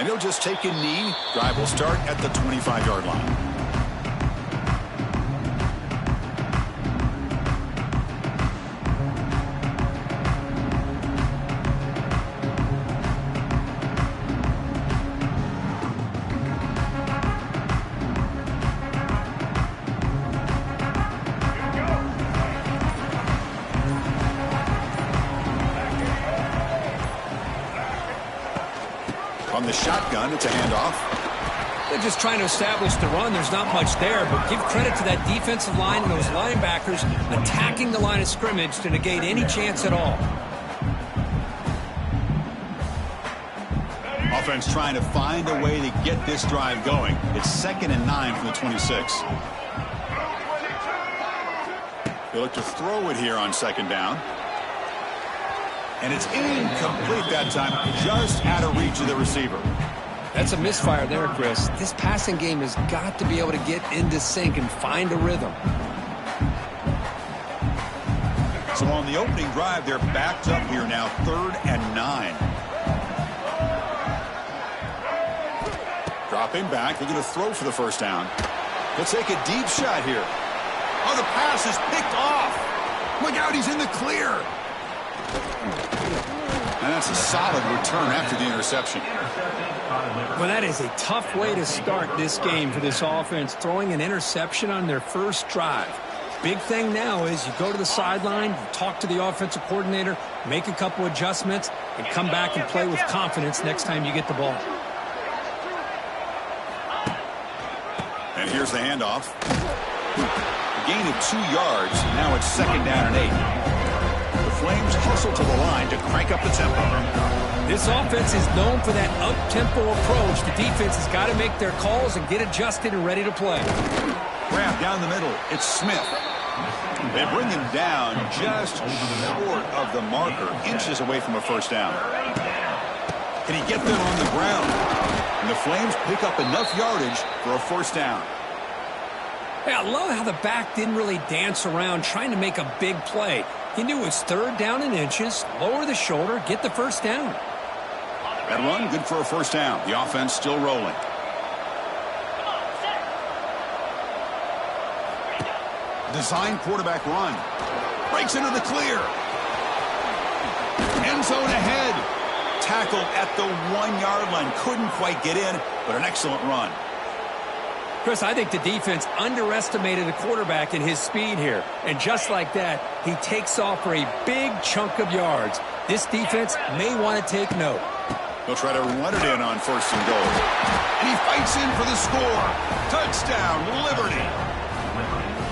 And he'll just take a knee. Drive will start at the 25-yard line. On the shotgun, it's a handoff. They're just trying to establish the run. There's not much there, but give credit to that defensive line and those linebackers attacking the line of scrimmage to negate any chance at all. Offense trying to find a way to get this drive going. It's 2nd and 9 from the 26. They look to throw it here on 2nd down. And it's incomplete that time, just out of reach of the receiver. That's a misfire there, Chris. This passing game has got to be able to get into sync and find a rhythm. So on the opening drive, they're backed up here now, 3rd and 9. Dropping back, they're going to throw for the first down. They'll take a deep shot here. Oh, the pass is picked off. Look out, he's in the clear. And that's a solid return after the interception. Well, that is a tough way to start this game for this offense, throwing an interception on their first drive. Big thing now is you go to the sideline, you talk to the offensive coordinator, make a couple adjustments, and come back and play with confidence next time you get the ball. And here's the handoff. A gain of 2 yards. Now it's 2nd down and 8. Flames hustle to the line to crank up the tempo. This offense is known for that up-tempo approach. The defense has got to make their calls and get adjusted and ready to play. Grab down the middle. It's Smith. They bring him down just short of the marker, inches away from a first down. Can he get them on the ground? And the Flames pick up enough yardage for a first down. Hey, I love how the back didn't really dance around trying to make a big play. He knew it was 3rd down and inches, lower the shoulder, get the first down. That run, good for a first down. The offense still rolling. Design quarterback run. Breaks into the clear. End zone ahead. Tackled at the 1-yard line. Couldn't quite get in, but an excellent run. Chris, I think the defense underestimated the quarterback in his speed here. And just like that, he takes off for a big chunk of yards. This defense may want to take note. He'll try to run it in on 1st and goal. And he fights in for the score. Touchdown, Liberty.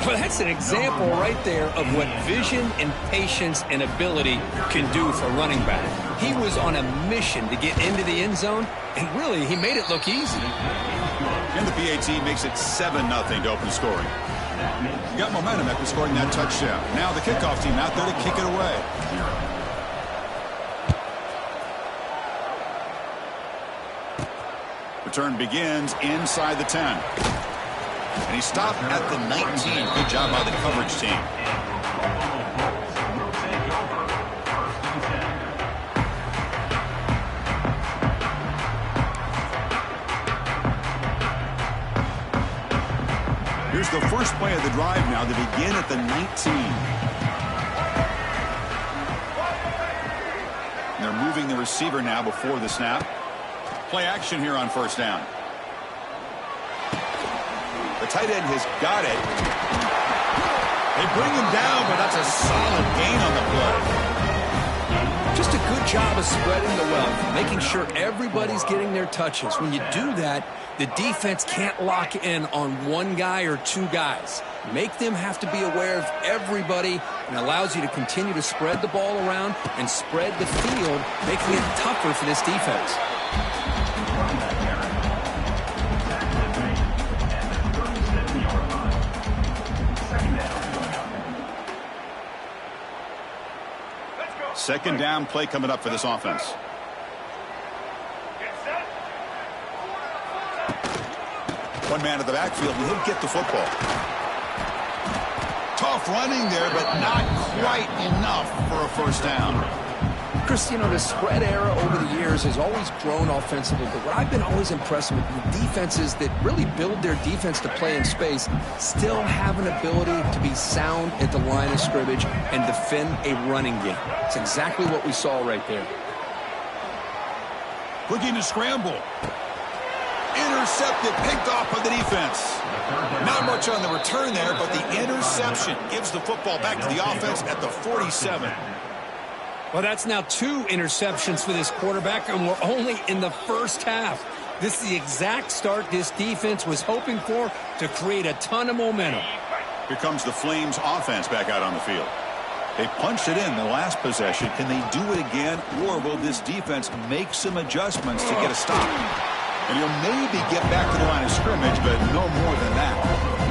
Well, that's an example right there of what vision and patience and ability can do for running back. He was on a mission to get into the end zone, and really, he made it look easy. And the PAT makes it 7-0 to open scoring. You got momentum after scoring that touchdown. Now the kickoff team out there to kick it away. Return begins inside the 10. And he stopped at the 19. Good job by the coverage team. Here's the first play of the drive now. They begin at the 19. And they're moving the receiver now before the snap. Play action here on first down. The tight end has got it. They bring him down, but that's a solid gain on the play. Just a good job of spreading the wealth, making sure everybody's getting their touches. When you do that, the defense can't lock in on one guy or 2 guys. Make them have to be aware of everybody, and allows you to continue to spread the ball around and spread the field, making it tougher for this defense. Second down play coming up for this offense. One man at the backfield, and he'll get the football. Tough running there, but not quite enough for a first down. Chris, you know, the spread era over the years has always grown offensively, but what I've been always impressed with the defenses that really build their defense to play in space still have an ability to be sound at the line of scrimmage and defend a running game. It's exactly what we saw right there. Looking to scramble. Intercepted, picked off by the defense. Not much on the return there, but the interception gives the football back to the offense at the 47. Well, that's now 2 interceptions for this quarterback, and we're only in the first half. This is the exact start this defense was hoping for to create a ton of momentum. Here comes the Flames offense back out on the field. They punched it in the last possession. Can they do it again, or will this defense make some adjustments to get a stop? And he'll maybe get back to the line of scrimmage, but no more than that.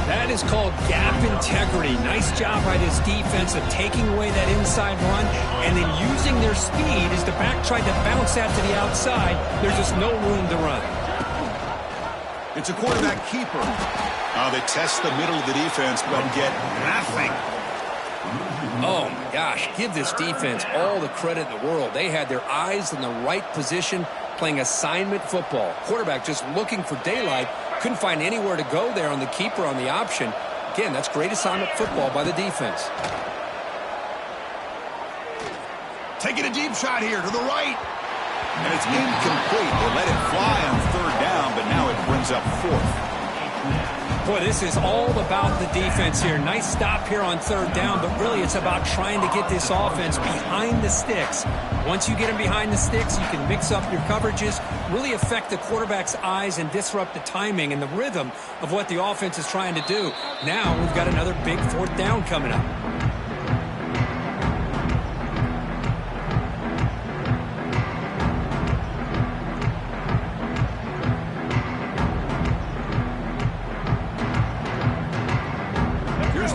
That is called gap integrity. Nice job by this defense of taking away that inside run and then using their speed as the back tried to bounce that to the outside. There's just no room to run. It's a quarterback keeper. They test the middle of the defense, but get nothing. Oh, my gosh. Give this defense all the credit in the world. They had their eyes in the right position, playing assignment football. Quarterback just looking for daylight. Couldn't find anywhere to go there on the keeper on the option. Again, that's great assignment football by the defense. Taking a deep shot here to the right. And it's incomplete. They let it fly on third down, but now it brings up fourth. Boy, this is all about the defense here. Nice stop here on third down, but really it's about trying to get this offense behind the sticks. Once you get them behind the sticks, you can mix up your coverages, really affect the quarterback's eyes and disrupt the timing and the rhythm of what the offense is trying to do. Now we've got another big fourth down coming up.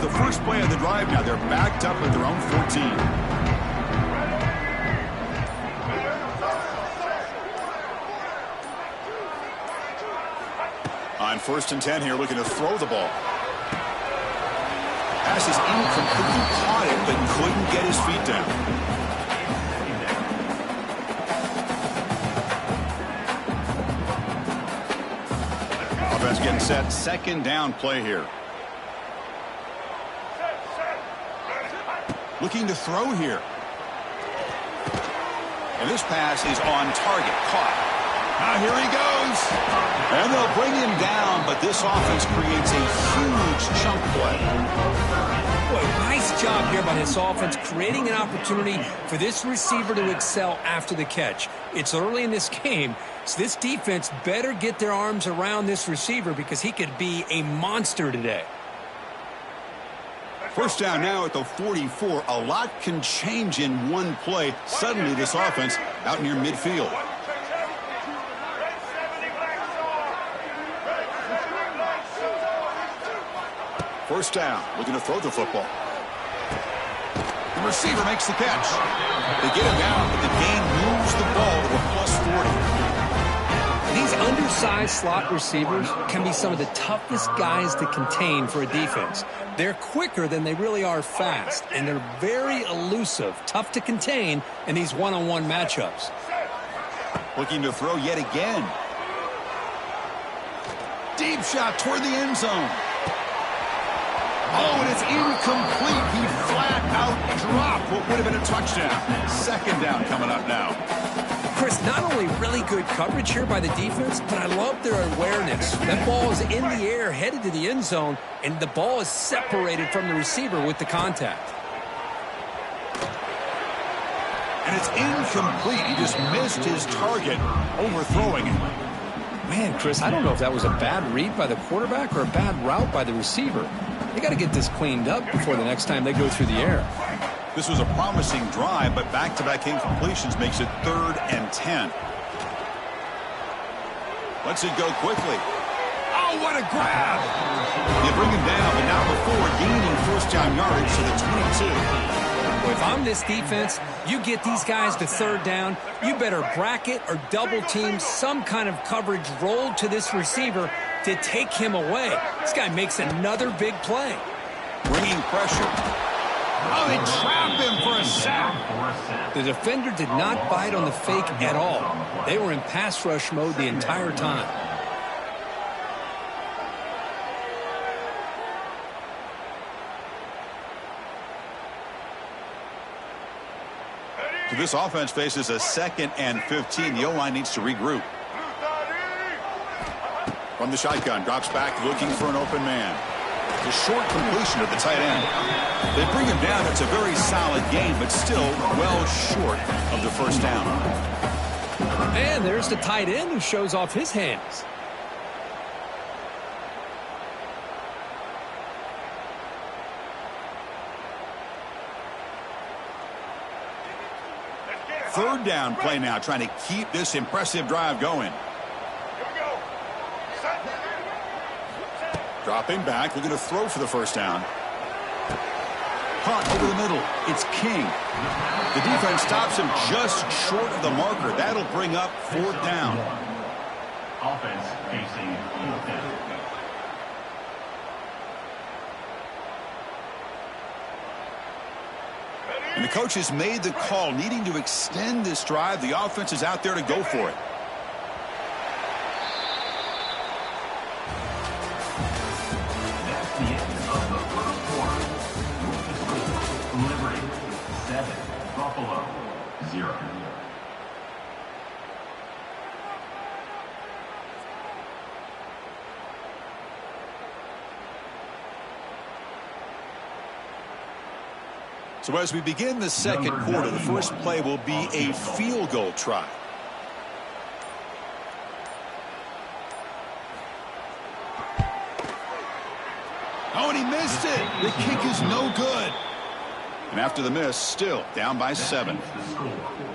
First play of the drive now. They're backed up at their own 14. On 1st and 10 here, looking to throw the ball. Pass is incomplete. He caught it, but couldn't get his feet down. Offense getting set. 2nd down play here. Looking to throw here. And this pass is on target. Caught. Now here he goes. And they'll bring him down, but this offense creates a huge chunk play. Boy, nice job here by this offense, creating an opportunity for this receiver to excel after the catch. It's early in this game, so this defense better get their arms around this receiver because he could be a monster today. First down now at the 44. A lot can change in one play. Suddenly this offense out near midfield. First down, looking to throw the football. The receiver makes the catch. They get him down, but the gain moves the ball to a +40. These undersized slot receivers can be some of the toughest guys to contain for a defense. They're quicker than they really are fast, and they're very elusive, tough to contain in these one-on-one matchups. Looking to throw yet again. Deep shot toward the end zone. Oh, and it's incomplete. He flat out dropped what would have been a touchdown. 2nd down coming up now. Chris, not only really good coverage here by the defense, but I love their awareness. That ball is in the air, headed to the end zone, and the ball is separated from the receiver with the contact. And it's incomplete. He just missed his target, overthrowing it. Man, Chris, I don't know if that was a bad read by the quarterback or a bad route by the receiver. They got to get this cleaned up before the next time they go through the air. This was a promising drive, but back-to-back incompletions makes it 3rd and 10. Lets it go quickly. Oh, what a grab! You bring him down, but not before gaining first down yardage to the 22. Well, if I'm this defense, you get these guys to 3rd down, you better bracket or double team some kind of coverage rolled to this receiver to take him away. This guy makes another big play. Bringing pressure. Oh, they trap him for a sack. The defender did not bite on the fake at all. They were in pass rush mode the entire time. So this offense faces a 2nd and 15. The O-line needs to regroup. From the shotgun, drops back looking for an open man. A short completion at the tight end. They bring him down. It's a very solid game, but still well short of the first down. And there's the tight end who shows off his hands. Third down play now, trying to keep this impressive drive going. Dropping back, looking to throw for the first down. Punt over the middle. It's King. The defense stops him just short of the marker. That'll bring up 4th down. Offense facing field down. And the coach has made the call, needing to extend this drive. The offense is out there to go for it. That's the end of the first quarter. Liberty 7, Buffalo 0. So as we begin the second quarter, the first play will be a field goal try. Oh, and he missed it. The kick is no good. And after the miss, still down by 7.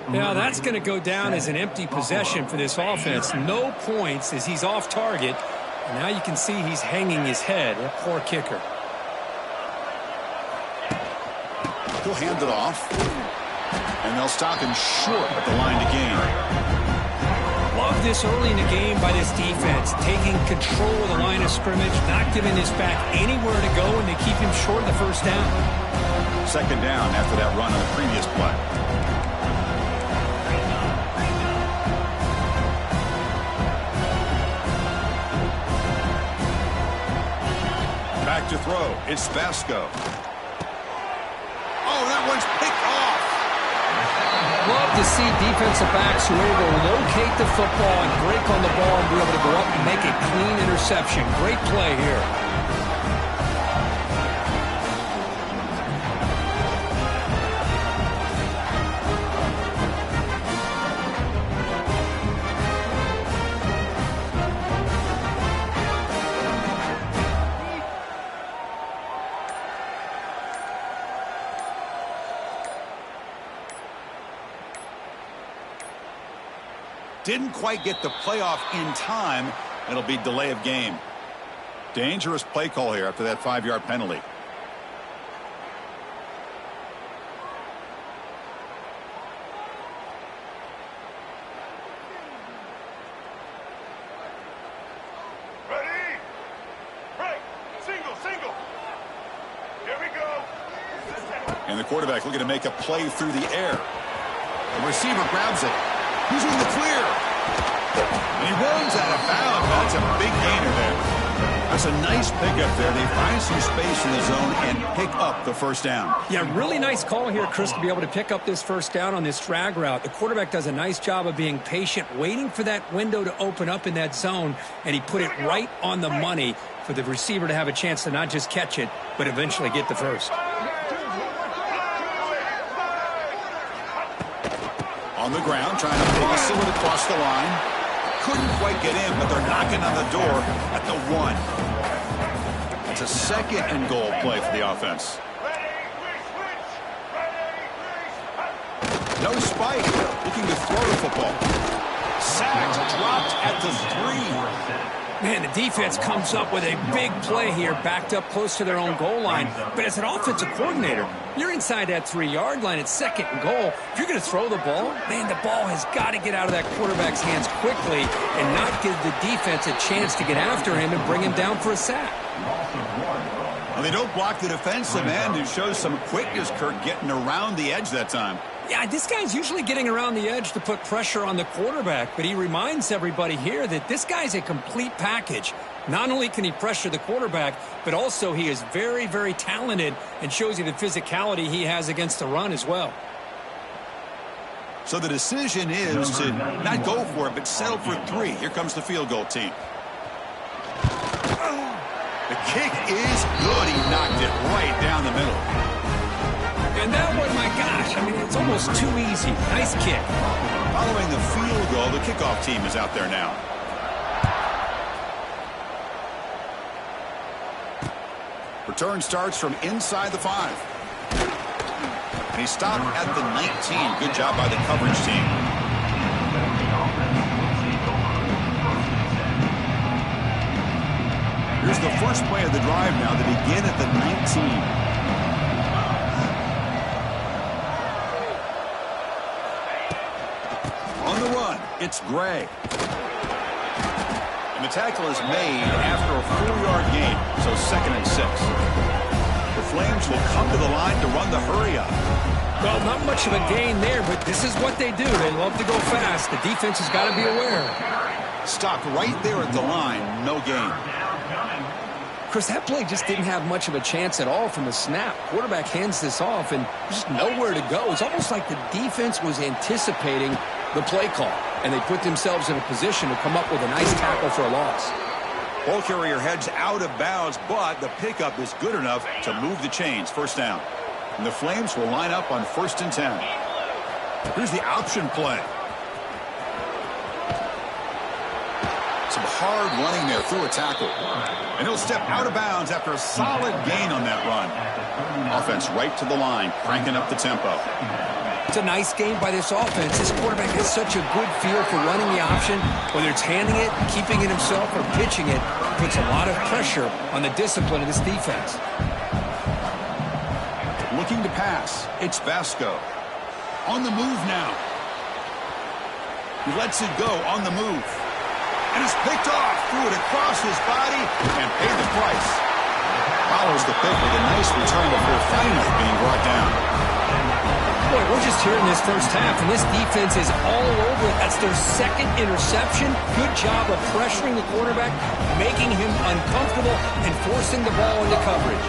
Now that's going to go down as an empty possession for this offense. No points as he's off target. And now you can see he's hanging his head. A poor kicker. He'll hand it off. And they'll stop him short at the line to gain. Love this early in the game by this defense. Taking control of the line of scrimmage, not giving this back anywhere to go, and they keep him short of the first down. 2nd down after that run on the previous play. Back to throw. It's Vasco. Oh, that one's picked off. Love to see defensive backs who are able to locate the football and break on the ball and be able to go up and make a clean interception. Great play here. Didn't quite get the playoff in time. It'll be delay of game. Dangerous play call here after that 5-yard penalty. Ready? Break. Single. Here we go. And the quarterback looking to make a play through the air. The receiver grabs it. He's in the clear. And he runs out of bounds. That's a big gainer there. That's a nice pickup there. They find some space in the zone and pick up the first down. Yeah, really nice call here, Chris, to be able to pick up this first down on this drag route. The quarterback does a nice job of being patient, waiting for that window to open up in that zone, and he put it right on the money for the receiver to have a chance to not just catch it, but eventually get the first. On the ground, trying to muscle it across the line. Couldn't quite get in, but they're knocking on the door at the 1. It's a 2nd and goal play for the offense. No spike. Looking to throw the football. Sacked, dropped at the 3. Man, the defense comes up with a big play here, backed up close to their own goal line. But as an offensive coordinator, you're inside that 3-yard line. It's 2nd and goal. If you're going to throw the ball, man, the ball has got to get out of that quarterback's hands quickly and not give the defense a chance to get after him and bring him down for a sack. Well, they don't block the defensive end, who shows some quickness, Kirk, getting around the edge that time. Yeah, this guy's usually getting around the edge to put pressure on the quarterback, but he reminds everybody here that this guy's a complete package. Not only can he pressure the quarterback, but also he is very, very talented and shows you the physicality he has against the run as well. So the decision is to not go for it, but settle for 3. Here comes the field goal team. The kick is good. He knocked it right down the middle. And that one, my gosh, I mean, it's almost too easy. Nice kick. Following the field goal, the kickoff team is out there now. Return starts from inside the 5. And he stopped at the 19. Good job by the coverage team. Here's the first play of the drive now. They begin at the 19. On the run, it's Gray. And the tackle is made after a 4-yard gain, so 2nd and 6. The Flames will come to the line to run the hurry up. Well, not much of a gain there, but this is what they do. They love to go fast. The defense has got to be aware. Stopped right there at the line, no gain. Chris, that play just didn't have much of a chance at all from the snap. Quarterback hands this off, and just nowhere to go. It's almost like the defense was anticipating the play call, and they put themselves in a position to come up with a nice tackle for a loss. Ball carrier heads out of bounds, but the pickup is good enough to move the chains. First down. And the Flames will line up on 1st and 10. Here's the option play. Some hard running there through a tackle. And he'll step out of bounds after a solid gain on that run. Offense right to the line, cranking up the tempo. It's a nice game by this offense. This quarterback has such a good feel for running the option. Whether it's handing it, keeping it himself, or pitching it, puts a lot of pressure on the discipline of this defense. Looking to pass. It's Vasco. On the move now. He lets it go on the move. And it's picked off. Threw it across his body and paid the price. Follows the pick with a nice return before finally being brought down. Boy, we're just here in this first half, and this defense is all over it. That's their 2nd interception. Good job of pressuring the quarterback, making him uncomfortable, and forcing the ball into coverage.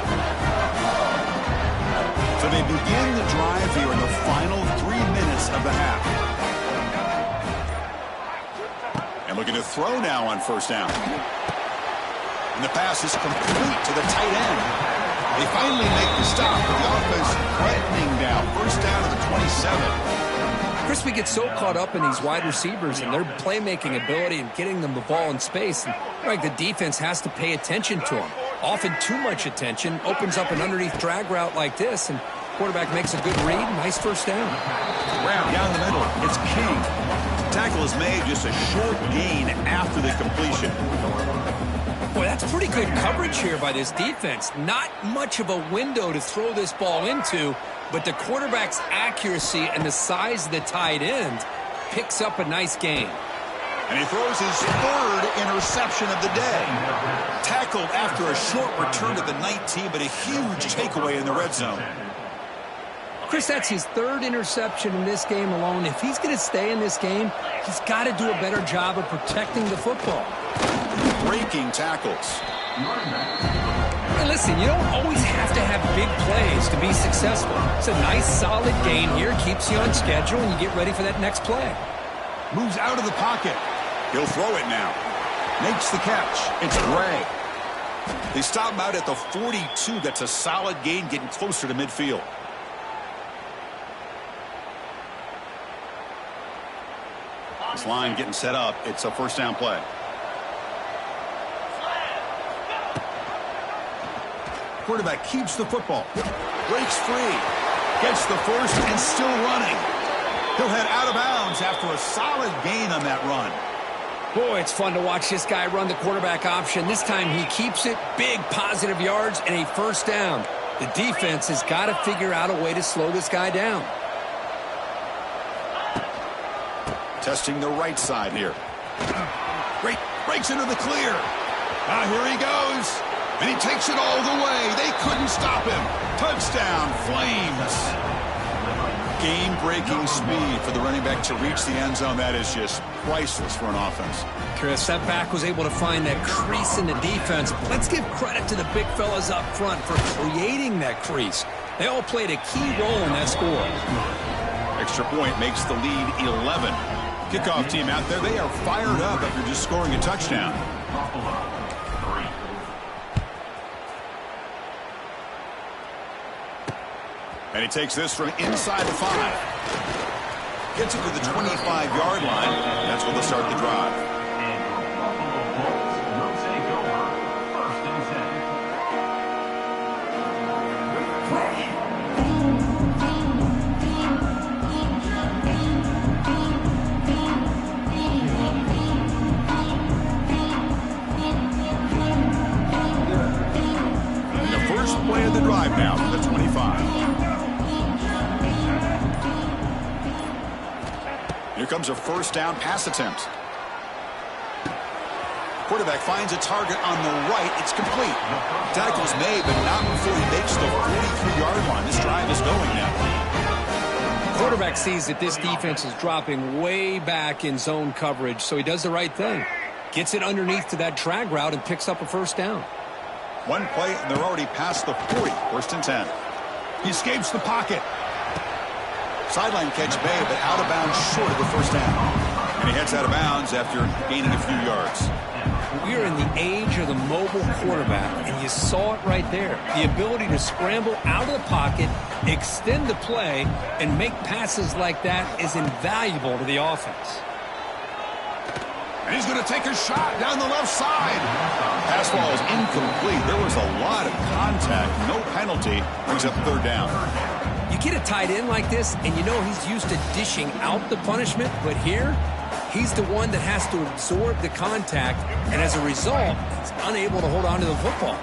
So they begin the drive here in the final 3 minutes of the half. And looking to throw now on 1st down. And the pass is complete to the tight end. They finally make the stop, but the offense threatening now. 1st down to the 27. Chris, we get so caught up in these wide receivers and their playmaking ability and getting them the ball in space. And like the defense has to pay attention to them. Often too much attention. Opens up an underneath drag route like this, and quarterback makes a good read. Nice 1st down. Round down the middle. It's King. Tackle is made, just a short gain after the completion. Boy, that's pretty good coverage here by this defense. Not much of a window to throw this ball into, but the quarterback's accuracy and the size of the tight end picks up a nice gain. And he throws his 3rd interception of the day. Tackled after a short return to the 19, but a huge takeaway in the red zone. Chris, that's his 3rd interception in this game alone. If he's going to stay in this game, he's got to do a better job of protecting the football. Breaking tackles. Hey, listen, you don't always have to have big plays to be successful. It's a nice, solid gain here. Keeps you on schedule, and you get ready for that next play. Moves out of the pocket. He'll throw it now. Makes the catch. It's Gray. They stop him out at the 42. That's a solid gain, getting closer to midfield. This line getting set up. It's a 1st down play. Quarterback keeps the football. Breaks free. Gets the 1st and still running. He'll head out of bounds after a solid gain on that run. Boy, it's fun to watch this guy run the quarterback option. This time he keeps it. Big positive yards and a 1st down. The defense has got to figure out a way to slow this guy down. Testing the right side here. Great. Breaks into the clear. Now here he goes. And he takes it all the way. They couldn't stop him. Touchdown, Flames. Game-breaking speed for the running back to reach the end zone. That is just priceless for an offense. Chris, that back was able to find that crease in the defense. Let's give credit to the big fellas up front for creating that crease. They all played a key role in that score. Extra point makes the lead 11. Kickoff team out there, they are fired up after just scoring a touchdown. And he takes this from inside the 5. Gets it to the 25-yard line. That's where they'll start the drive. And the first play of the drive now from the 25. Here comes a first down pass attempt. Quarterback finds a target on the right. It's complete. Tackle's made, but not before he makes the 43-yard line. This drive is going now. Quarterback sees that this defense is dropping way back in zone coverage, so he does the right thing. Gets it underneath to that drag route and picks up a first down. One play, and they're already past the 40. First and 10. He escapes the pocket. Sideline catch made, but out of bounds short of the first down. And he heads out of bounds after gaining a few yards. We are in the age of the mobile quarterback, and you saw it right there. The ability to scramble out of the pocket, extend the play, and make passes like that is invaluable to the offense. And he's going to take a shot down the left side. Pass ball is incomplete. There was a lot of contact. No penalty. Brings up third down. You get a tight end like this, and you know he's used to dishing out the punishment, but here, he's the one that has to absorb the contact, and as a result, he's unable to hold on to the football.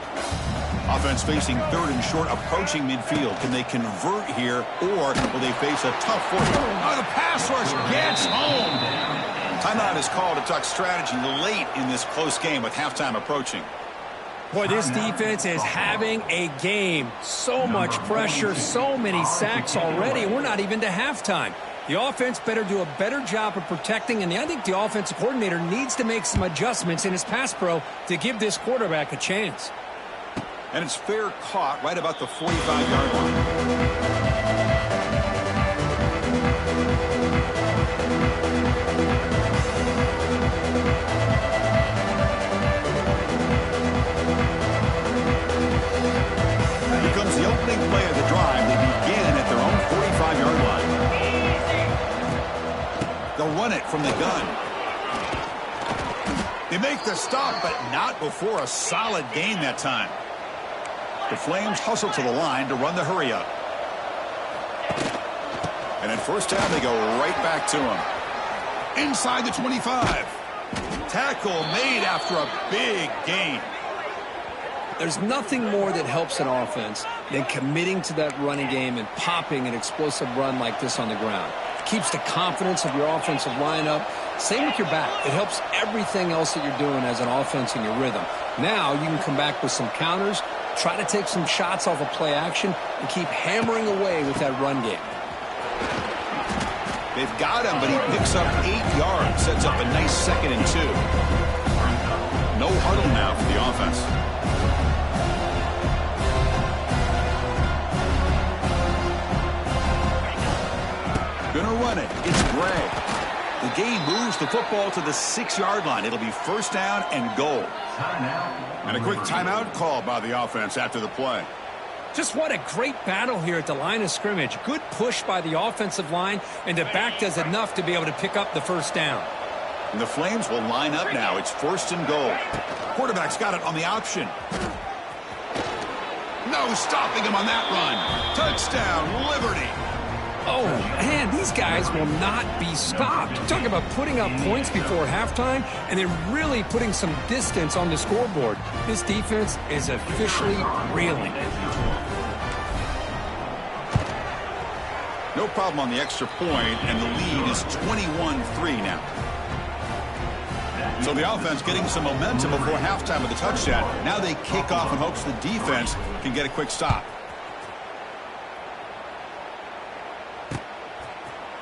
Offense facing third and short, approaching midfield. Can they convert here, or will they face a tough fourth? Oh, the pass rush gets home. Timeout is called to talk strategy late in this close game with halftime approaching. Boy, this defense is having a game. So much pressure, so many sacks already, and we're not even to halftime. The offense better do a better job of protecting, and I think the offensive coordinator needs to make some adjustments in his pass pro to give this quarterback a chance. And it's fair caught right about the 45-yard line. The opening play of the drive. They begin at their own 45-yard line. They'll run it from the gun. They make the stop, but not before a solid gain that time. The Flames hustle to the line to run the hurry up. And at first down, they go right back to him. Inside the 25. Tackle made after a big gain. There's nothing more that helps an offense than committing to that running game and popping an explosive run like this on the ground. It keeps the confidence of your offensive line up. Same with your back. It helps everything else that you're doing as an offense in your rhythm. Now you can come back with some counters, try to take some shots off of play action, and keep hammering away with that run game. They've got him, but he picks up 8 yards, sets up a nice 2nd and 2. No huddle now for the offense. Gonna run it. It's Gray. The game moves the football to the 6-yard line. It'll be first down and goal. And a quick timeout call by the offense after the play. Just what a great battle here at the line of scrimmage. Good push by the offensive line, and the back does enough to be able to pick up the first down. And the Flames will line up now. It's first and goal. Quarterback's got it on the option. No stopping him on that run. Touchdown, Liberty. Oh, man, these guys will not be stopped. Talk about putting up points before halftime, and then really putting some distance on the scoreboard. This defense is officially reeling. No problem on the extra point, and the lead is 21-3 now. So the offense getting some momentum before halftime with the touchdown. Now they kick off in hopes the defense can get a quick stop.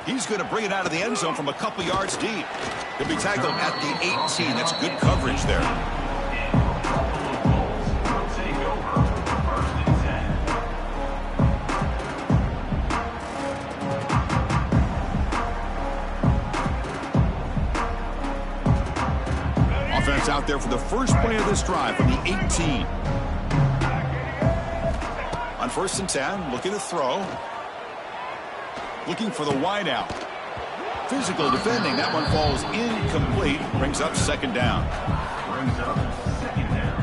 He's going to bring it out of the end zone from a couple yards deep. He'll be tackled at the 18. That's good coverage there. Offense out there for the first play of this drive from the 18. On 1st and 10, looking to throw. Looking for the wide out. Physical defending. That one falls incomplete. Brings up 2nd down. Brings up 2nd down.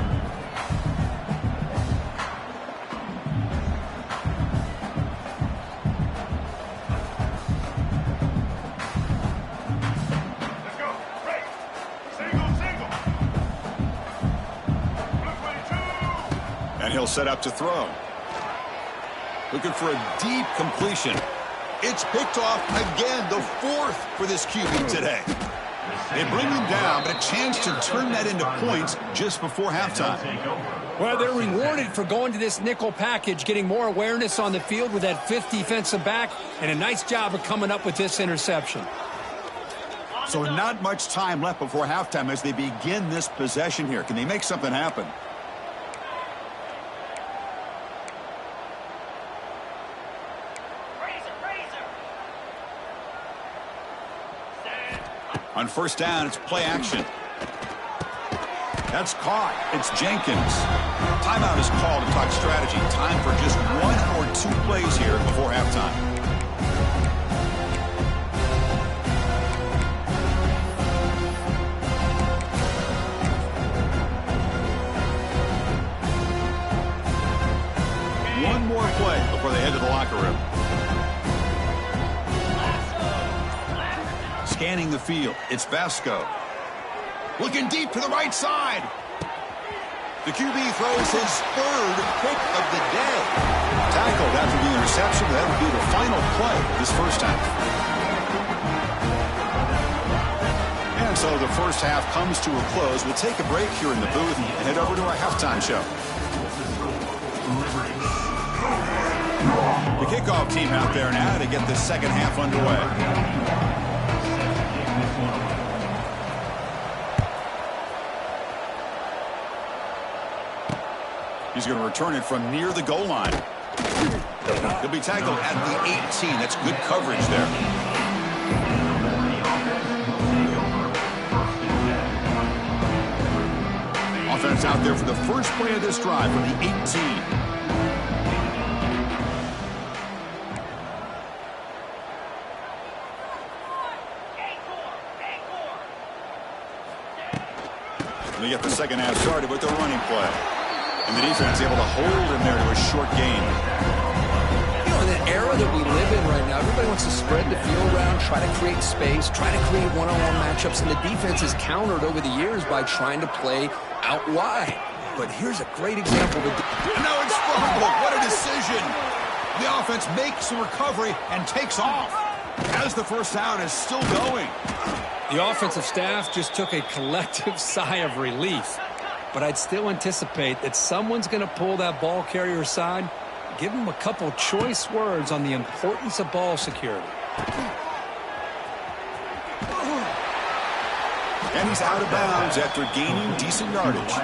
Let's go. Break. Single, single. Blue 22. And he'll set up to throw. Looking for a deep completion. It's picked off again, the 4th for this QB today. They bring him down, but a chance to turn that into points just before halftime. Well, they're rewarded for going to this nickel package, getting more awareness on the field with that 5th defensive back, and a nice job of coming up with this interception. So not much time left before halftime as they begin this possession here. Can they make something happen? On 1st down, it's play action. That's caught. It's Jenkins. Timeout is called to talk strategy. Time for just 1 or 2 plays here before halftime. One more play before they head to the locker room. Scanning the field, it's Vasco. Looking deep to the right side. The QB throws his 3rd pick of the day. Tackled after the interception. That would be the final play this first half. And so the first half comes to a close. We'll take a break here in the booth and head over to our halftime show. The kickoff team out there now to get the second half underway. He's going to return it from near the goal line. He'll be tackled at the 18. That's good coverage there. Offense out there for the first play of this drive from the 18. They get the second half started with the running play. And the defense able to hold him there to a short gain. You know, in the era that we live in right now, everybody wants to spread the field around, try to create space, try to create one-on-one matchups, and the defense is countered over the years by trying to play out wide. But here's a great example. And now it's fumbled. What a decision. The offense makes the recovery and takes off as the first down is still going. The offensive staff just took a collective sigh of relief. But I'd still anticipate that someone's going to pull that ball carrier aside, give him a couple choice words on the importance of ball security. And he's out of bounds after gaining decent yardage.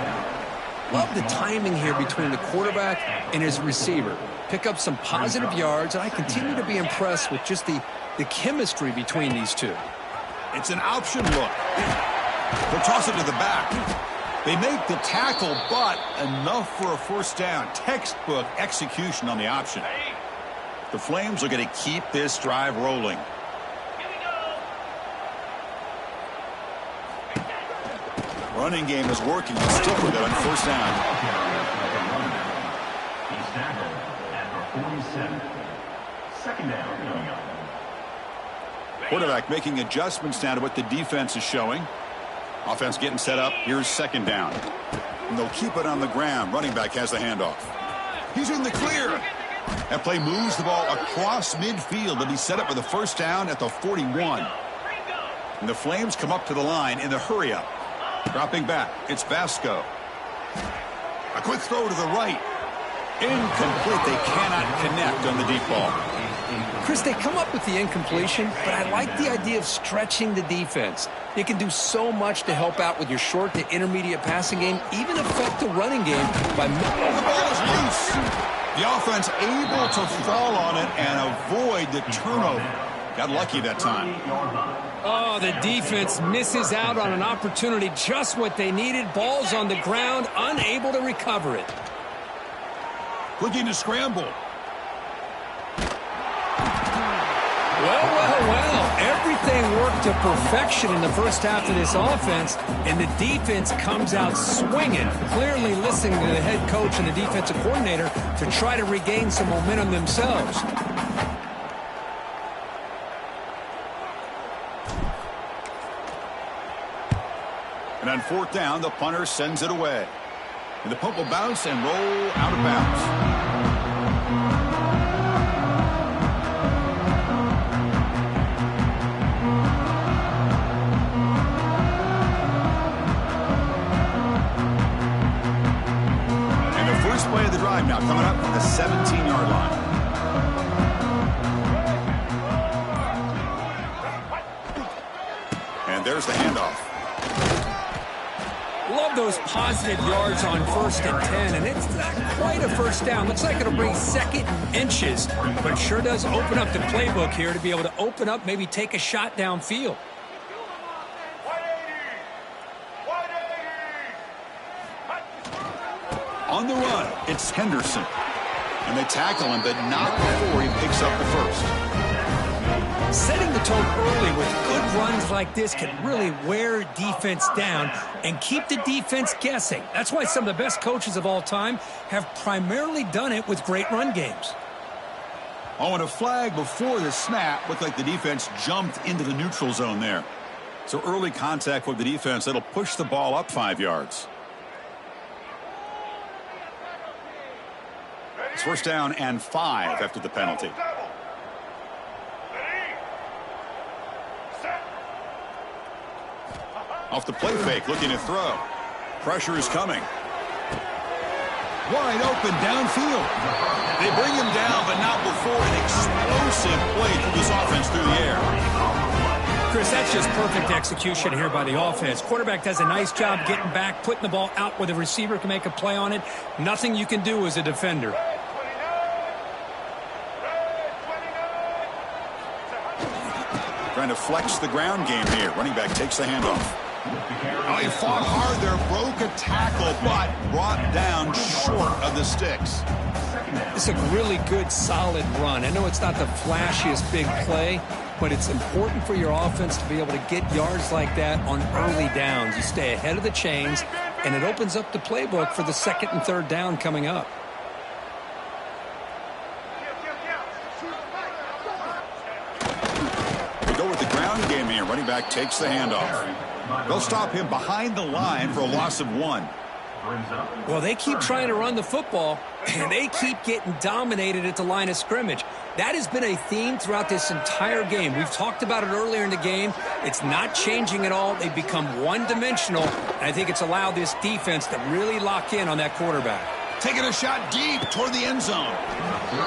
Love the timing here between the quarterback and his receiver. Pick up some positive yards, and I continue to be impressed with just the chemistry between these two. It's an option look. They'll toss it to the back. They make the tackle, but enough for a first down. Textbook execution on the option. The Flames are going to keep this drive rolling. Running game is working. He'll stick with it on first down. He's tackled at the 47. 2nd down coming up. Quarterback making adjustments now to what the defense is showing. Offense getting set up. Here's 2nd down. And they'll keep it on the ground. Running back has the handoff. He's in the clear. That play moves the ball across midfield. They'll be set up with a first down at the 41. And the Flames come up to the line in the hurry-up. Dropping back, it's Vasco. A quick throw to the right. Incomplete. They cannot connect on the deep ball. Chris, they come up with the incompletion, but I like the idea of stretching the defense. It can do so much to help out with your short to intermediate passing game, even affect the running game by... The ball is loose. The offense able to fall on it and avoid the turnover. Got lucky that time. Oh, the defense misses out on an opportunity, just what they needed. Ball's on the ground, unable to recover it. Looking to scramble. Well. Everything worked to perfection in the first half of this offense, and the defense comes out swinging, clearly listening to the head coach and the defensive coordinator to try to regain some momentum themselves. And on fourth down, the punter sends it away. And the punt will bounce and roll out of bounds. Play of the drive now coming up from the 17-yard line. And there's the handoff. Love those positive yards on 1st and 10, and it's not quite a first down. Looks like it'll bring 2nd and inches, but it sure does open up the playbook here to be able to open up, maybe take a shot downfield. On the run, it's Henderson. And they tackle him, but not before he picks up the first. Setting the tone early with good runs like this can really wear defense down and keep the defense guessing. That's why some of the best coaches of all time have primarily done it with great run games. Oh, and a flag before the snap. Looked like the defense jumped into the neutral zone there. So early contact with the defense, that'll push the ball up 5 yards. It's first down and 5 after the penalty. Off the play fake, looking to throw. Pressure is coming. Wide open downfield. They bring him down, but not before an explosive play through this offense through the air. Chris, that's just perfect execution here by the offense. Quarterback does a nice job getting back, putting the ball out where the receiver can make a play on it. Nothing you can do as a defender. Trying to flex the ground game here. Running back takes the handoff. Oh, he fought hard there, broke a tackle, but brought down short of the sticks. It's a really good, solid run. I know it's not the flashiest big play, but it's important for your offense to be able to get yards like that on early downs. You stay ahead of the chains, and it opens up the playbook for the 2nd and 3rd down coming up. We go with the ground game here. Running back takes the handoff. They'll stop him behind the line for a loss of 1. Well, they keep trying to run the football, and they keep getting dominated at the line of scrimmage. That has been a theme throughout this entire game. We've talked about it earlier in the game. It's not changing at all. They've become one-dimensional, and I think it's allowed this defense to really lock in on that quarterback. Taking a shot deep toward the end zone.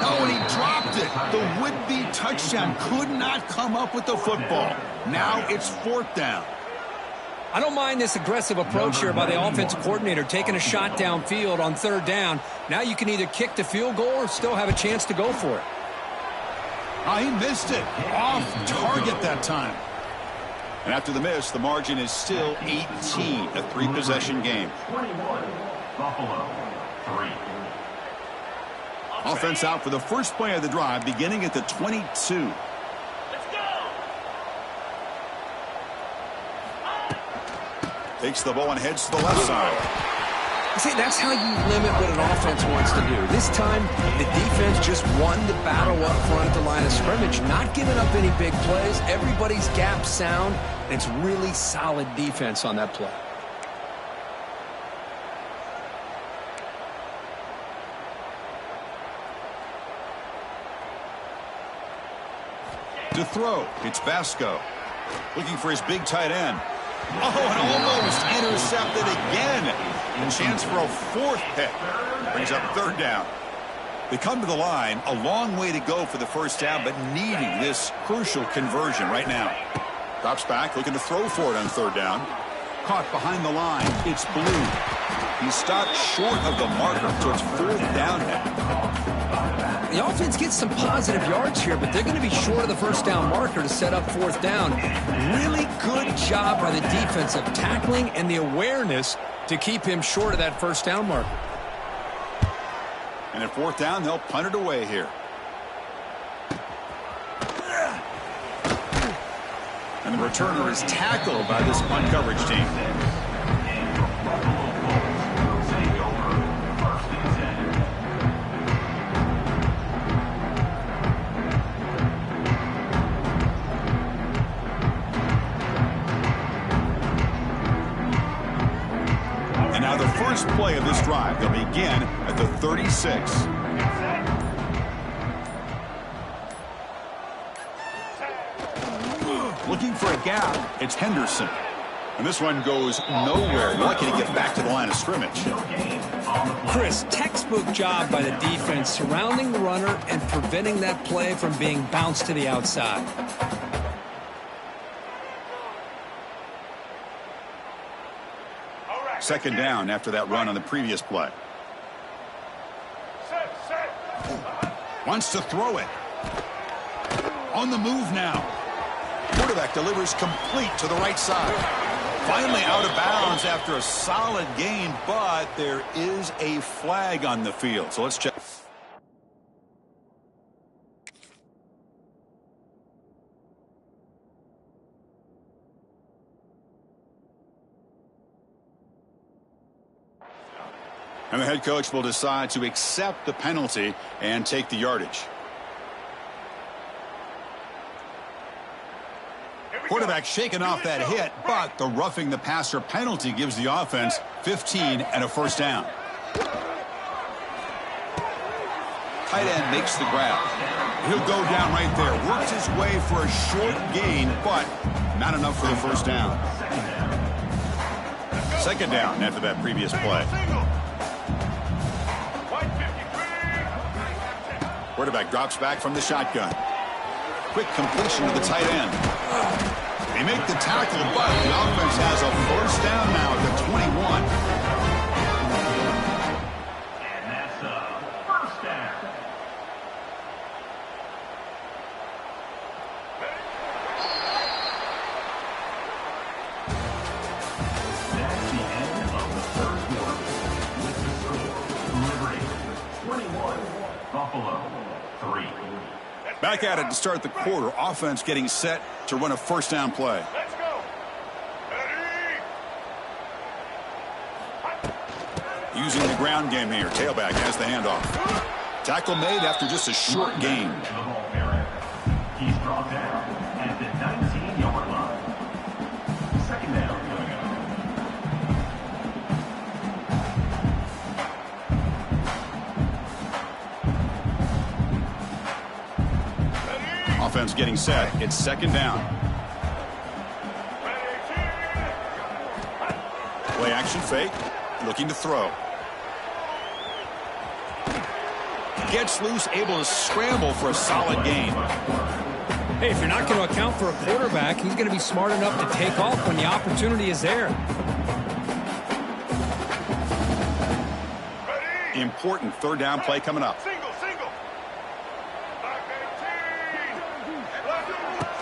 Oh, and he dropped it. The would-be touchdown could not come up with the football. Now it's 4th down. I don't mind this aggressive approach here by the offensive coordinator, taking a shot downfield on 3rd down. Now you can either kick the field goal or still have a chance to go for it. Oh, he missed it. Off target that time. And after the miss, the margin is still 18, a 3-possession game. 21, Buffalo, 3. Offense out for the first play of the drive, beginning at the 22. Takes the ball and heads to the left side. See, that's how you limit what an offense wants to do. This time, the defense just won the battle up front at the line of scrimmage, not giving up any big plays. Everybody's gap sound, and it's really solid defense on that play. To throw, it's Vasco. Looking for his big tight end. Oh, and almost intercepted again. A chance for a fourth pick. Brings up third down. They come to the line, a long way to go for the first down, but needing this crucial conversion right now. Drops back, looking to throw for it on third down. Caught behind the line. It's Blue. He stopped short of the marker, so it's fourth down now. The offense gets some positive yards here, but they're going to be short of the first down marker to set up fourth down. Really good job by the defense of tackling and the awareness to keep him short of that first down marker. And at fourth down, they'll punt it away here. And the returner is tackled by this punt coverage team. And now the first play of this drive, they'll begin at the 36. Looking for a gap, it's Henderson. And this one goes nowhere. Lucky to get back to the line of scrimmage. Chris, textbook job by the defense surrounding the runner and preventing that play from being bounced to the outside. Second down after that run on the previous play. Wants to throw it. On the move now. Quarterback delivers complete to the right side. Finally out of bounds after a solid gain, but there is a flag on the field. So let's check. And the head coach will decide to accept the penalty and take the yardage. Quarterback shaking off that hit, but the roughing the passer penalty gives the offense 15 and a first down. Tight end makes the grab. He'll go down right there. Works his way for a short gain, but not enough for the first down. Second down after that previous play. Quarterback drops back from the shotgun. Quick completion to the tight end. They make the tackle, but the offense has a first down now at the 21. And that's a first down. That's the end of the first quarter. With the score, Liberty 21, Buffalo 3. Back at it to start the quarter. Offense getting set to run a first down play. Let's go. Ready? Using the ground game here. Tailback has the handoff. Tackle made after just a short gain. To the ball area. He's brought down at the 19-yard line. Second down coming up. Offense getting set. It's second down. Play action fake. Looking to throw. Gets loose, able to scramble for a solid gain. Hey, if you're not going to account for a quarterback, he's going to be smart enough to take off when the opportunity is there. Ready? Important third down play coming up. Single.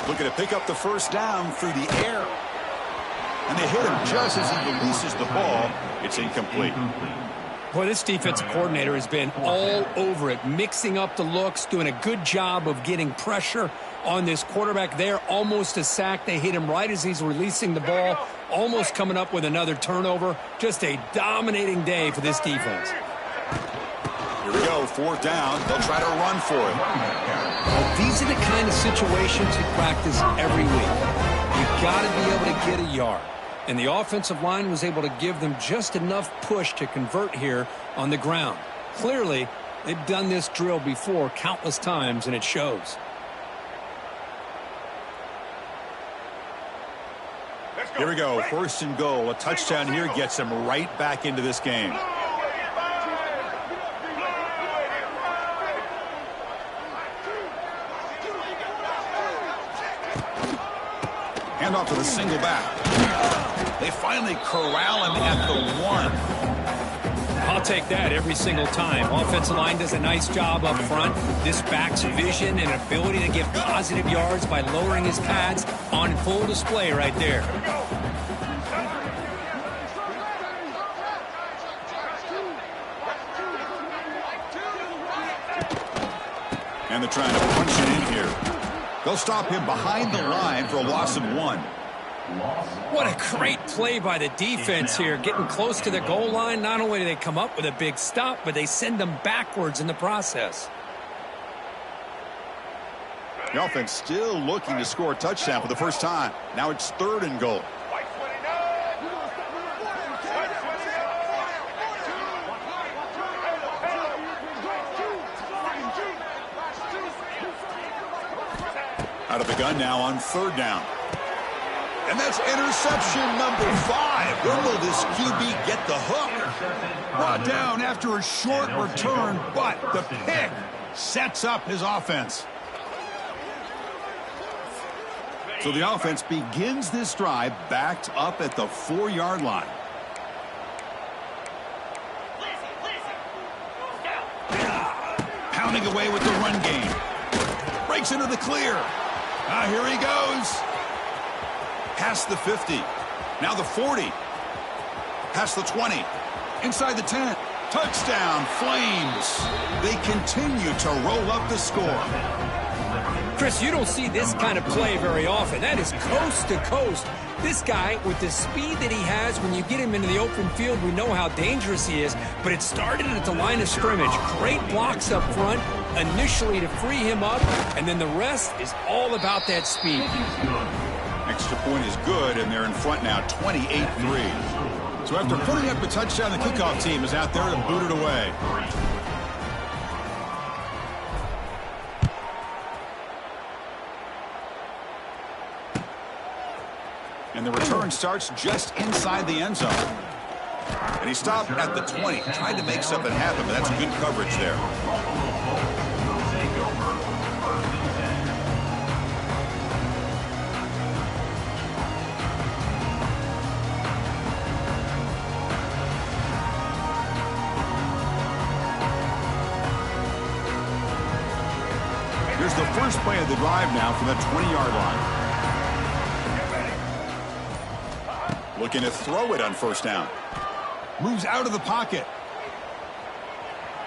Looking to pick up the first down through the air. And they hit him just as he releases the ball. It's incomplete. Boy, this defensive coordinator has been all over it, mixing up the looks, doing a good job of getting pressure on this quarterback there. Almost a sack. They hit him right as he's releasing the ball, almost coming up with another turnover. Just a dominating day for this defense. Here we go, fourth down. They'll try to run for it. Well, these are the kind of situations you practice every week. You've got to be able to get a yard. And the offensive line was able to give them just enough push to convert here on the ground. Clearly, they've done this drill before countless times, and it shows. Let's Here we go, 1st and goal. A touchdown here gets them right back into this game. Hand off to the single back. They finally corral him at the 1. I'll take that every single time. Offensive line does a nice job up front. This back's vision and ability to get positive yards by lowering his pads on full display right there. And they're trying to punch it in here. They'll stop him behind the line for a loss of 1. What a great play by the defense here. Getting close to the goal line, not only do they come up with a big stop, but they send them backwards in the process. The offense still looking to score a touchdown for the first time. Now it's 3rd and goal. Out of the gun now on 3rd down. And that's interception number 5. When will this QB get the hook? Brought down after a short return, but the pick sets up his offense. So the offense begins this drive backed up at the 4-yard line. Pounding away with the run game. Breaks into the clear. Here he goes. Past the 50. Now the 40. Past the 20. Inside the 10. Touchdown, Flames. They continue to roll up the score. Chris, you don't see this kind of play very often. That is coast to coast. This guy, with the speed that he has, when you get him into the open field, we know how dangerous he is, but it started at the line of scrimmage. Great blocks up front, initially to free him up, and then the rest is all about that speed. Extra point is good, and they're in front now, 28-3. So after putting up a touchdown, the kickoff team is out there to boot it away. And the return starts just inside the end zone. And he stopped at the 20, tried to make something happen, but that's good coverage there. Here's the first play of the drive now from the 20-yard line. Looking to throw it on 1st down. Moves out of the pocket.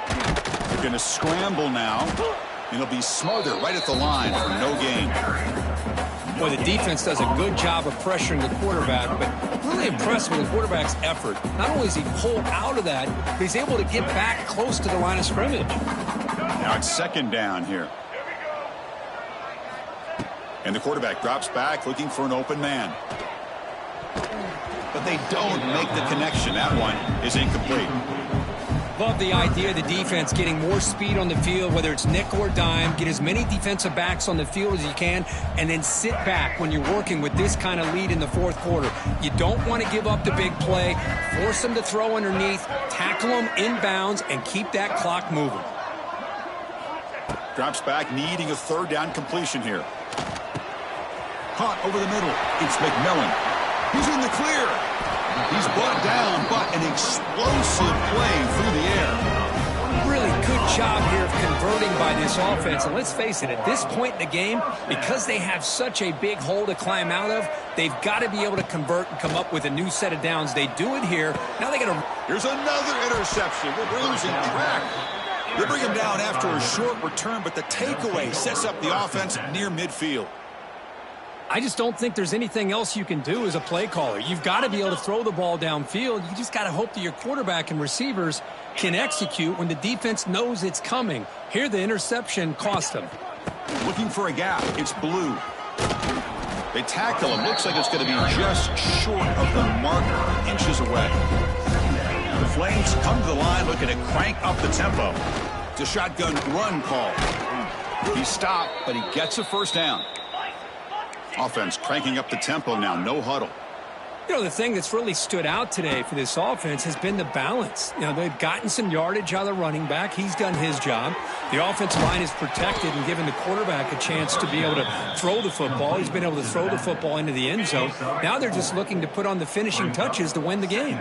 They're going to scramble now. And he'll be smothered right at the line for no gain. Boy, the defense does a good job of pressuring the quarterback, but really impressed with the quarterback's effort. Not only is he pulled out of that, but he's able to get back close to the line of scrimmage. Now it's 2nd down here. And the quarterback drops back looking for an open man. But they don't make the connection. That one is incomplete. Love the idea of the defense getting more speed on the field, whether it's nickel or dime. Get as many defensive backs on the field as you can, and then sit back when you're working with this kind of lead in the 4th quarter. You don't want to give up the big play. Force them to throw underneath, tackle them inbounds, and keep that clock moving. Drops back, needing a 3rd down completion here. Caught over the middle. It's McMillan. He's in the clear. He's brought down, but an explosive play through the air. Really good job here of converting by this offense. And let's face it, at this point in the game, because they have such a big hole to climb out of, they've got to be able to convert and come up with a new set of downs. They do it here. Now they got to... Here's another interception. We're losing track. They bring him down after a short return, but the takeaway sets up the offense near midfield. I just don't think there's anything else you can do as a play caller. You've got to be able to throw the ball downfield. You just got to hope that your quarterback and receivers can execute when the defense knows it's coming. Here, the interception cost them. Looking for a gap. It's Blue. They tackle him. Looks like it's going to be just short of the marker, inches away. The Flames come to the line looking to crank up the tempo. It's a shotgun run call. He stopped, but he gets a 1st down. Offense cranking up the tempo now. No huddle. You know, the thing that's really stood out today for this offense has been the balance. You know, they've gotten some yardage out of the running back. He's done his job. The offensive line is protected and given the quarterback a chance to be able to throw the football. He's been able to throw the football into the end zone. Now they're just looking to put on the finishing touches to win the game.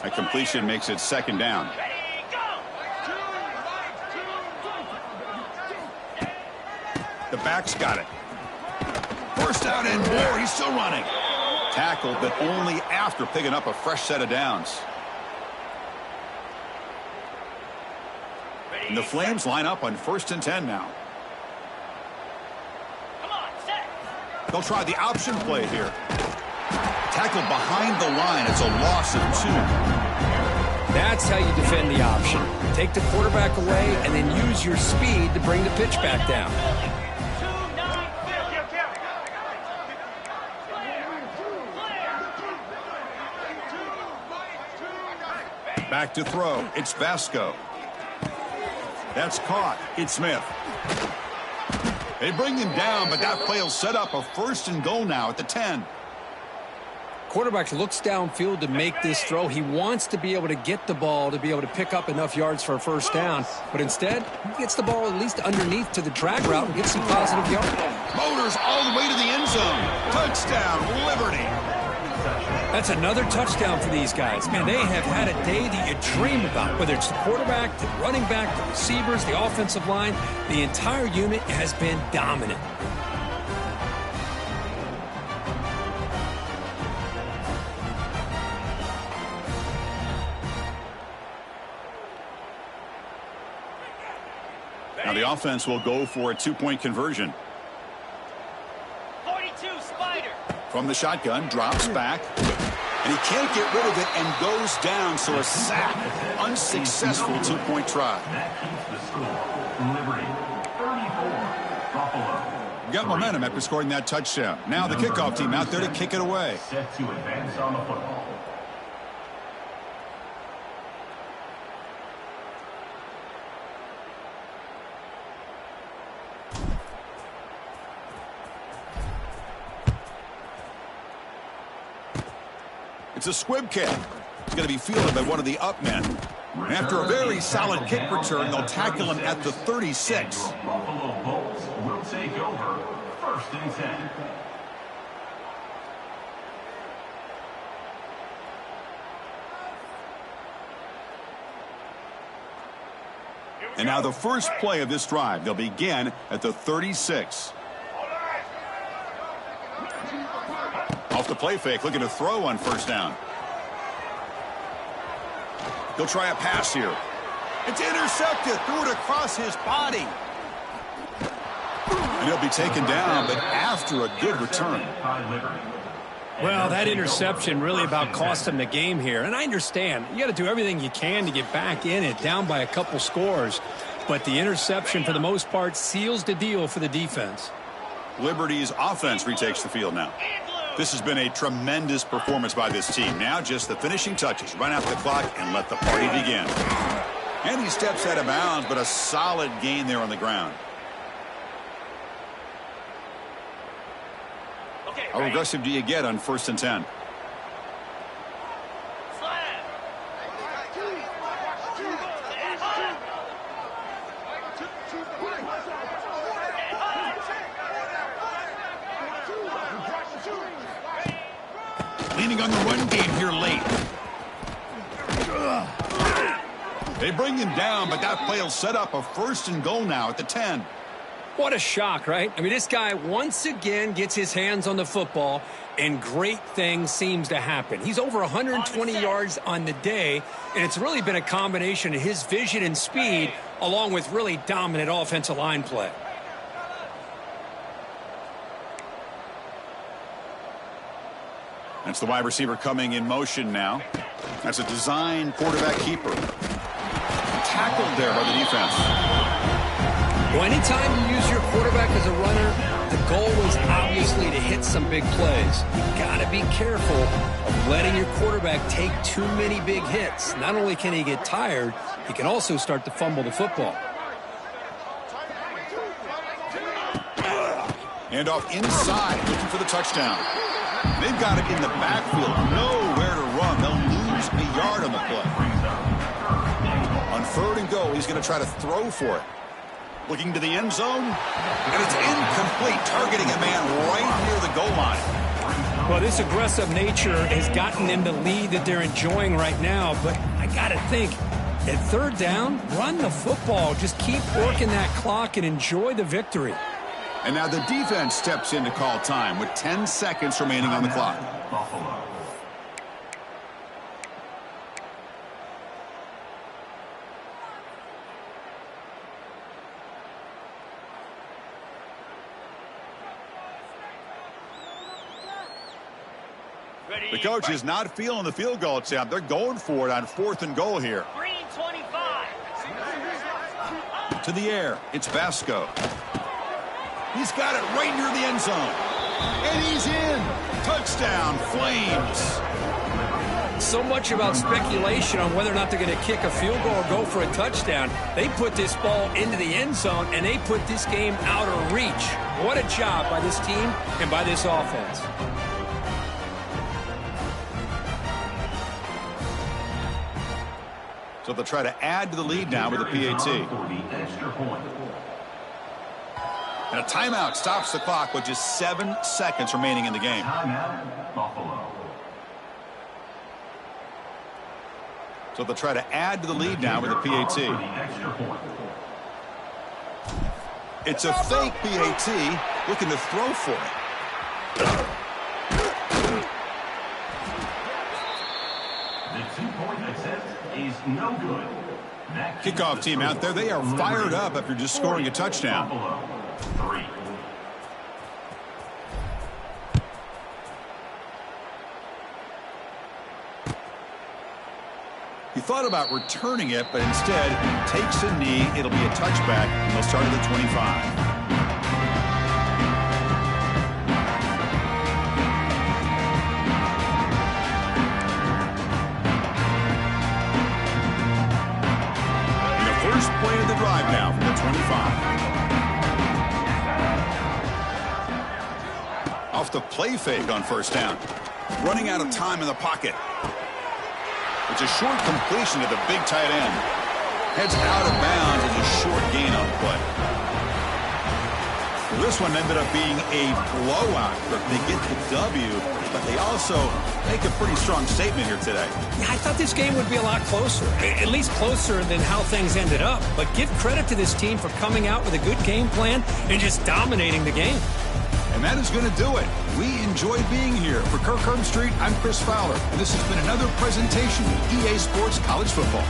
A completion makes it second down. The back's got it. First down and more. He's still running. Tackled, but only after picking up a fresh set of downs. And the Flames line up on 1st and 10 now. They'll try the option play here. Tackled behind the line. It's a loss of 2. That's how you defend the option. Take the quarterback away and then use your speed to bring the pitch back down. Back to throw. It's Vasco. That's caught. It's Smith. They bring him down, but that play will set up a 1st and goal now at the 10. Quarterback looks downfield to make this throw. He wants to be able to get the ball to be able to pick up enough yards for a 1st down. But instead, he gets the ball at least underneath to the drag route and gets some positive yards. Motors all the way to the end zone. Touchdown, Liberty. That's another touchdown for these guys. Man, they have had a day that you dream about. Whether it's the quarterback, the running back, the receivers, the offensive line, the entire unit has been dominant. Now the offense will go for a 2-point conversion. 42 Spider. From the shotgun, drops back. And he can't get rid of it and goes down, so a sack. Unsuccessful 2-point try. That keeps the score. Liberty 34, Buffalo. Got momentum after scoring that touchdown. Now the kickoff team out there to kick it away. Set to advance on the football. It's a squib kick. It's going to be fielded by one of the up men. And after a very solid kick return, they'll tackle him at the 36. Buffalo Bolts will take over 1st and 10. And now the first play of this drive. They'll begin at the 36. Off the play fake, looking to throw on 1st down. He'll try a pass here. It's intercepted. Threw it across his body. And he'll be taken down, but after a good return. Well, that interception really about cost him the game here. And I understand. You got to do everything you can to get back in it, down by a couple scores. But the interception, for the most part, seals the deal for the defense. Liberty's offense retakes the field now. This has been a tremendous performance by this team. Now just the finishing touches. Run out the clock and let the party begin. And he steps out of bounds, but a solid gain there on the ground. How aggressive do you get on 1st and 10? Leaning on the run game here late. They bring him down, but that play will set up a 1st and goal now at the 10. What a shock, right? I mean, this guy once again gets his hands on the football, and great things seems to happen. He's over 120 yards on the day, and it's really been a combination of his vision and speed, along with really dominant offensive line play. That's the wide receiver coming in motion now. That's a design quarterback keeper. Tackled there by the defense. Well, anytime you use your quarterback as a runner, the goal is obviously to hit some big plays. You got to be careful of letting your quarterback take too many big hits. Not only can he get tired, he can also start to fumble the football. And off inside, looking for the touchdown. They've got it in the backfield. Nowhere to run. They'll lose a yard on the play. On 3rd and goal, he's going to try to throw for it. Looking to the end zone, and it's incomplete, targeting a man right near the goal line. Well, this aggressive nature has gotten them the lead that they're enjoying right now, but I got to think, at 3rd down, run the football. Just keep working that clock and enjoy the victory. And now the defense steps in to call time with 10 seconds remaining on the clock. Buffalo. The coach is not feeling the field goal attempt. They're going for it on 4th and goal here. Green 25. To the air, it's Vasco. He's got it right near the end zone. And he's in. Touchdown, Flames. So much about speculation on whether or not they're going to kick a field goal or go for a touchdown. They put this ball into the end zone, and they put this game out of reach. What a job by this team and by this offense. So they'll try to add to the lead now with a PAT. And a timeout stops the clock with just 7 seconds remaining in the game. Timeout, Buffalo. So they'll try to add to the lead now with a PAT. It's a fake PAT, looking to throw for it. The 2-point attempt is no good. Kickoff team out there, they are fired up after just scoring a touchdown. Buffalo, 3. He thought about returning it, but instead takes a knee. It'll be a touchback, and they'll start at the 25. First play of the drive now from the 25. Off the play fake on 1st down. Running out of time in the pocket. It's a short completion to the big tight end. Heads out of bounds as a short gain on the play. Well, this one ended up being a blowout. They get the W, but they also make a pretty strong statement here today. Yeah, I thought this game would be a lot closer, at least closer than how things ended up. But give credit to this team for coming out with a good game plan and just dominating the game. And that is going to do it. We enjoyed being here. For Kirk Street, I'm Chris Fowler, and this has been another presentation of EA Sports College Football.